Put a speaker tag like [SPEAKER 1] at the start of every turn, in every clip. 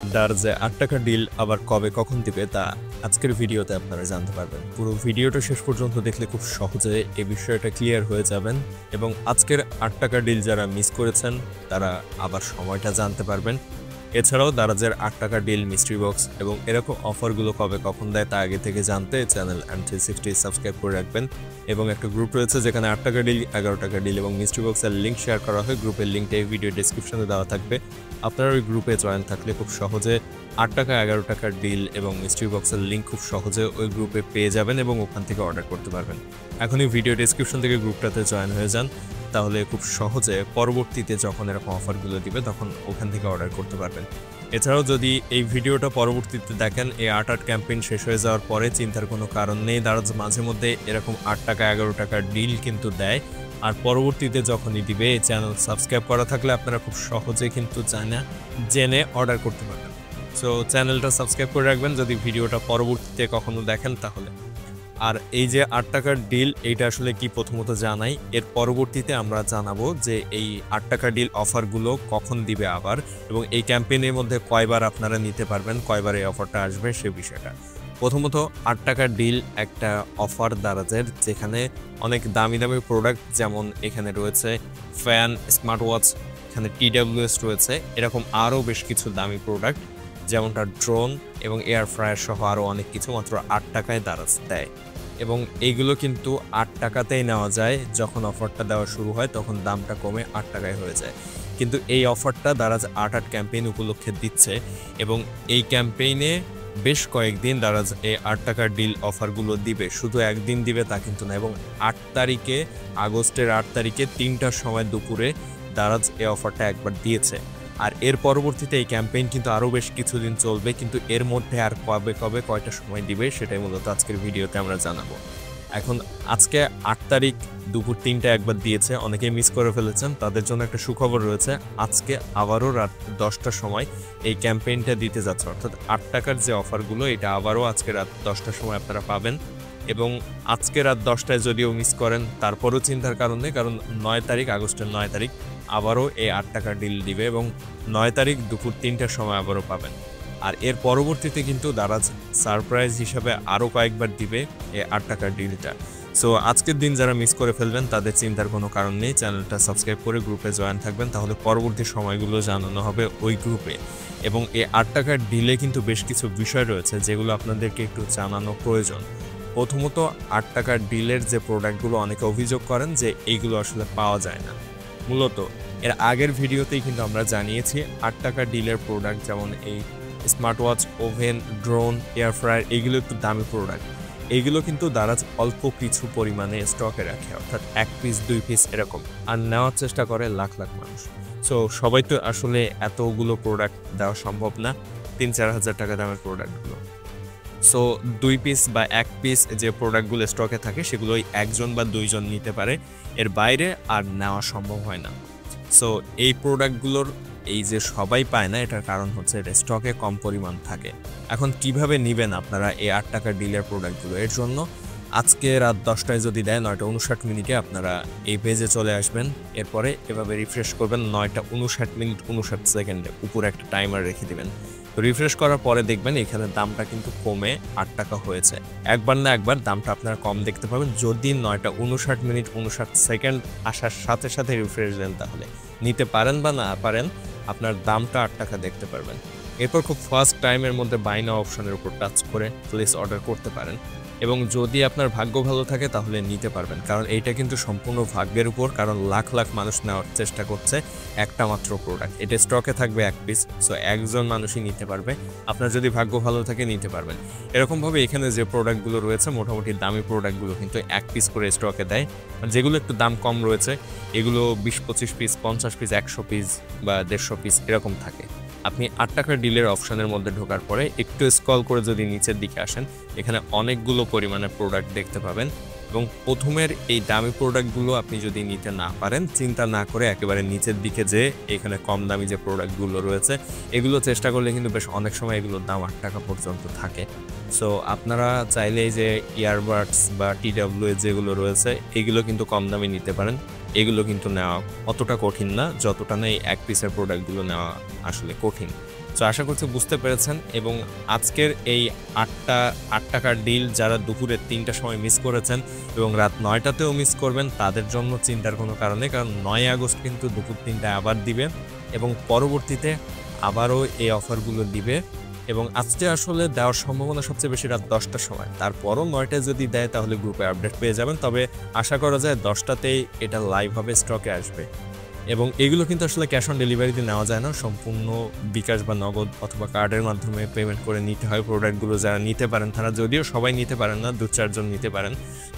[SPEAKER 1] দারাজে ৮ টাকার ডিল আবার কবে কখন দিবে তা আজকের ভিডিওতে আপনারা জানতে পারবেন। পুরো ভিডিওটা শেষ পর্যন্ত দেখলে খুব সহজে এই বিষয়টা ক্লিয়ার হয়ে যাবেন এবং আজকের ৮ টাকার ডিল যারা মিস করেছেন তারা আবার সময়টা জানতে পারবেন। এছাড়াও দারাজের ৮ টাকার ডিল, মিস্ট্রি বক্স এবং এরকম অফারগুলো কবে কখন দেয় তা আগে থেকে জানতে চ্যানেল M360 সাবস্ক্রাইব করে রাখবেন। এবং একটা গ্রুপ রয়েছে যেখানে ৮ টাকার ডিল, 11 টাকার ডিল এবং মিস্ট্রি বক্সের লিঙ্ক শেয়ার করা হয়। গ্রুপের লিঙ্কটা এই ভিডিও ডেসক্রিপশনে দেওয়া থাকবে। আপনারা ওই গ্রুপে জয়েন থাকলে খুব সহজে ৮ টাকা, 11 টাকার ডিল এবং মিস্ট্রি বক্সের লিঙ্ক খুব সহজে ওই গ্রুপে পেয়ে যাবেন এবং ওখান থেকে অর্ডার করতে পারবেন। এখনই ভিডিও ডেসক্রিপশন থেকে গ্রুপটাতে জয়েন হয়ে যান, তাহলে খুব সহজে পরবর্তীতে যখন এরকম অফারগুলো দিবে তখন ওখান থেকে অর্ডার করতে পারবেন। এছাড়াও যদি এই ভিডিওটা পরবর্তীতে দেখেন, এই ৮ ক্যাম্পেইন শেষ হয়ে যাওয়ার পরে চিন্তার কোনো কারণ নেই। দারাজ মাঝে মধ্যে এরকম ৮ টাকা, 11 টাকার ডিল কিন্তু দেয়। আর পরবর্তীতে যখনই দিবে এই চ্যানেল সাবস্ক্রাইব করা থাকলে আপনারা খুব সহজে কিন্তু জেনে অর্ডার করতে পারবেন। সো চ্যানেলটা সাবস্ক্রাইব করে রাখবেন যদি ভিডিওটা পরবর্তীতে কখনো দেখেন তাহলে। আর এই যে ৮ টাকার ডিল, এইটা আসলে কি প্রথমত জানাই, এর পরবর্তীতে আমরা জানাবো যে এই ৮ টাকার ডিল অফারগুলো কখন দিবে আবার, এবং এই ক্যাম্পেইনের মধ্যে কয়বার আপনারা নিতে পারবেন, কয়বার এই অফারটা আসবে সে বিষয়টা। প্রথমত ৮ টাকার ডিল একটা অফার দারাজের, যেখানে অনেক দামি দামি প্রোডাক্ট, যেমন এখানে রয়েছে ফ্যান, স্মার্ট ওয়াচ, এখানে TWS রয়েছে, এরকম আরও বেশ কিছু দামি প্রোডাক্ট যেমনটা ড্রোন এবং এয়ার ফ্রায়ার সহ আরও অনেক কিছু মাত্র ৮ টাকায় দারাজ দেয়। এবং এইগুলো কিন্তু ৮ টাকাতেই নেওয়া যায়। যখন অফারটা দেওয়া শুরু হয় তখন দামটা কমে ৮ টাকায় হয়ে যায়। কিন্তু এই অফারটা দারাজ ৮ ক্যাম্পেইন উপলক্ষে দিচ্ছে এবং এই ক্যাম্পেইনে বেশ কয়েকদিন দারাজ এই ৮ টাকার ডিল অফারগুলো দিবে। শুধু একদিন দিবে তা কিন্তু না, এবং ৮ তারিখে, আগস্টের ৮ তারিখে ৩টার সময় দুপুরে দারাজ এই অফারটা একবার দিয়েছে। আর এর পরবর্তীতে এই ক্যাম্পেইন কিন্তু আরও বেশ কিছুদিন চলবে, কিন্তু এর মধ্যে আর কবে কয়টা সময় দিবে সেটাই মূলত আজকের ভিডিওতে আমরা জানাবো। এখন আজকে ৮ তারিখ দুপুর ৩টায় একবার দিয়েছে, অনেকেই মিস করে ফেলেছেন, তাদের জন্য একটা সুখবর রয়েছে। আজকে আবারও রাত 10টার সময় এই ক্যাম্পেইনটা দিতে যাচ্ছে, অর্থাৎ ৮ টাকার যে অফারগুলো এটা আবারও আজকে রাত 10টার সময় আপনারা পাবেন। এবং আজকে রাত 10টায় যদিও মিস করেন তারপরও চিন্তার কারণ নেই, কারণ ৯ তারিখ, আগস্টের ৯ তারিখ আবারও এই ৮ টাকার ডিল দিবে এবং ৯ তারিখ দুপুর ৩টার সময় আবারও পাবেন। আর এর পরবর্তীতে কিন্তু দারাজ সারপ্রাইজ হিসাবে আরও কয়েকবার দিবে এই ৮ টাকার ডিলটা। সো আজকের দিন যারা মিস করে ফেলবেন তাদের চিন্তার কোনো কারণ নেই, চ্যানেলটা সাবস্ক্রাইব করে গ্রুপে জয়েন থাকবেন, তাহলে পরবর্তী সময়গুলো জানানো হবে ওই গ্রুপে। এবং এই ৮ টাকার ডিলে কিন্তু বেশ কিছু বিষয় রয়েছে যেগুলো আপনাদেরকে একটু জানানো প্রয়োজন। প্রথমত ৮ টাকার ডিলের যে প্রোডাক্টগুলো অনেকে অভিযোগ করেন যে এইগুলো আসলে পাওয়া যায় না। মূলত এর আগের ভিডিওতেই কিন্তু আমরা জানিয়েছি ৮ টাকার ডিলের প্রোডাক্ট যেমন এই smart watch, oven, drone, air fryer, এগুলো একটু দামি প্রোডাক্ট। এইগুলো কিন্তু দারাজ অল্প কিছু পরিমাণে স্টকে রাখে, অর্থাৎ 1 পিস 2 পিস এরকম, আর নেওয়ার চেষ্টা করে লাখ লাখ মানুষ। সো সবাই তো আসলে এতগুলো প্রোডাক্ট দেওয়া সম্ভব না, ৩-৪ হাজার টাকা দামের প্রোডাক্টগুলো। সো 2 পিস বা 1 পিস যে প্রোডাক্টগুলো স্টকে থাকে সেগুলো একজন বা দুইজন নিতে পারে, এর বাইরে আর নেওয়া সম্ভব হয় না। সো এই প্রোডাক্টগুলোর এই যে সবাই পায় না, এটার কারণ হচ্ছে এটা স্টকে কম পরিমাণ থাকে। এখন কিভাবে নেবেন আপনারা এই 8 টাকার ডিলের প্রোডাক্টগুলো? এর জন্য আজকে রাত 10টায় যদি দেয়, 9:59 আপনারা এই পেজে চলে আসবেন, এরপরে এভাবে রিফ্রেশ করবেন 9:59:59 উপরে একটা টাইমার রেখে দেবেন। তো রিফ্রেশ করার পরে দেখবেন এখানে দামটা কিন্তু কমে 8 টাকা হয়েছে। একবার না একবার দামটা আপনারা কম দেখতে পাবেন যদি 9:59:59 আসার সাথে সাথে রিফ্রেশ দেন, তাহলে নিতে পারেন বা না পারেন আপনার দামটা 8 টাকা দেখতে পারবেন। এরপর খুব ফাস্ট টাইমের মধ্যে বাই নাও অপশনের উপর টাচ করে প্লেস অর্ডার করতে পারেন, এবং যদি আপনার ভাগ্য ভালো থাকে তাহলে নিতে পারবেন, কারণ এইটা কিন্তু সম্পূর্ণ ভাগ্যের উপর, কারণ লাখ লাখ মানুষ নেওয়ার চেষ্টা করছে একটা মাত্র প্রোডাক্ট, এটা স্টকে থাকবে 1 পিস। সো একজন মানুষই নিতে পারবে, আপনার যদি ভাগ্য ভালো থাকে নিতে পারবেন। এরকমভাবে এখানে যে প্রোডাক্টগুলো রয়েছে মোটামুটি দামি প্রোডাক্টগুলো কিন্তু 1 পিস করে স্টকে দেয়, যেগুলো একটু দাম কম রয়েছে এগুলো 20-25 পিস, 50 পিস, 100 পিস বা 150 পিস এরকম থাকে। আপনি 8 টাকার ডিলের অপশনের মধ্যে ঢোকার পরে একটু স্ক্রল করে যদি নিচের দিকে আসেন, এখানে অনেকগুলো পরিমাণে প্রোডাক্ট দেখতে পাবেন, এবং প্রথমের এই দামি প্রোডাক্টগুলো আপনি যদি নিতে না পারেন, চিন্তা না করে একেবারে নিচের দিকে যে এখানে কম দামি যে প্রোডাক্টগুলো রয়েছে এগুলো চেষ্টা করলে কিন্তু বেশ অনেক সময় এগুলোর দাম 8 টাকা পর্যন্ত থাকে। সো আপনারা চাইলে যে ইয়ারবাডস বা TWS যেগুলো রয়েছে এগুলো কিন্তু কম দামে নিতে পারেন, এগুলো কিন্তু নেওয়া অতটা কঠিন না যতটা না এই 1 পিসের প্রোডাক্টগুলো নেওয়া আসলে কঠিন। তো আশা করছি বুঝতে পেরেছেন। এবং আজকের এই 8 টাকার ডিল যারা দুপুরে 3টার সময় মিস করেছেন এবং রাত 9টাতেও মিস করবেন, তাদের জন্য চিন্তার কোনো কারণে, কারণ 9 আগস্ট কিন্তু দুপুর 3টায় আবার দিবে এবং পরবর্তীতে আবারও এই অফারগুলো দিবে। এবং আজকে আসলে দেওয়ার সম্ভাবনা সবচেয়ে বেশি রাত 10টার সময়, তারপরও 9টায় যদি দেয় তাহলে গ্রুপে আপডেট পেয়ে যাবেন। তবে আশা করা যায় 10টাতেই এটা লাইভভাবে স্টকে আসবে। এবং এগুলো কিন্তু আসলে ক্যাশ অন ডেলিভারিতে নেওয়া যায় না, সম্পূর্ণ বিকাশ বা নগদ অথবা কার্ডের মাধ্যমে পেমেন্ট করে নিতে হয় প্রোডাক্টগুলো। যারা নিতে পারেন তারা, যদিও সবাই নিতে পারেন না, 2-4 জন নিতে পারেন।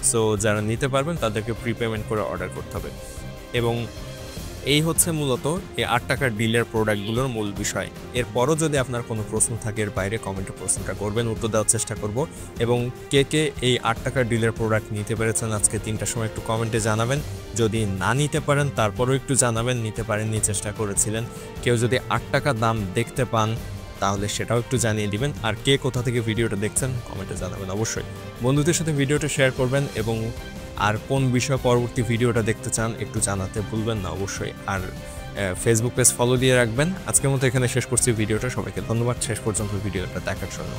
[SPEAKER 1] সো যারা নিতে পারবেন তাদেরকে প্রিপেমেন্ট করে অর্ডার করতে হবে। এবং এই হচ্ছে মূলত এই 8 টাকার ডিলের প্রোডাক্টগুলোর মূল বিষয়। এরপরও যদি আপনার কোনো প্রশ্ন থাকে এর বাইরে কমেন্টে প্রশ্নটা করবেন, উত্তর দেওয়ার চেষ্টা করব। এবং কে কে এই 8 টাকার ডিলের প্রোডাক্ট নিতে পেরেছেন আজকে 3টার সময় একটু কমেন্টে জানাবেন। যদি না নিতে পারেন তারপরও একটু জানাবেন, নিতে পারেননি, চেষ্টা করেছিলেন। কেউ যদি 8 টাকা দাম দেখতে পান তাহলে সেটাও একটু জানিয়ে দিবেন। আর কে কোথা থেকে ভিডিওটা দেখছেন কমেন্টে জানাবেন অবশ্যই। বন্ধুদের সাথে ভিডিওটা শেয়ার করবেন এবং আর কোন বিষয় পরবর্তী ভিডিওটা দেখতে চান একটু জানাতে ভুলবেন না অবশ্যই। আর ফেসবুক পেজ ফলো দিয়ে রাখবেন। আজকের মতো এখানে শেষ করছি ভিডিওটা। সবাইকে ধন্যবাদ শেষ পর্যন্ত ভিডিওটা দেখার জন্য।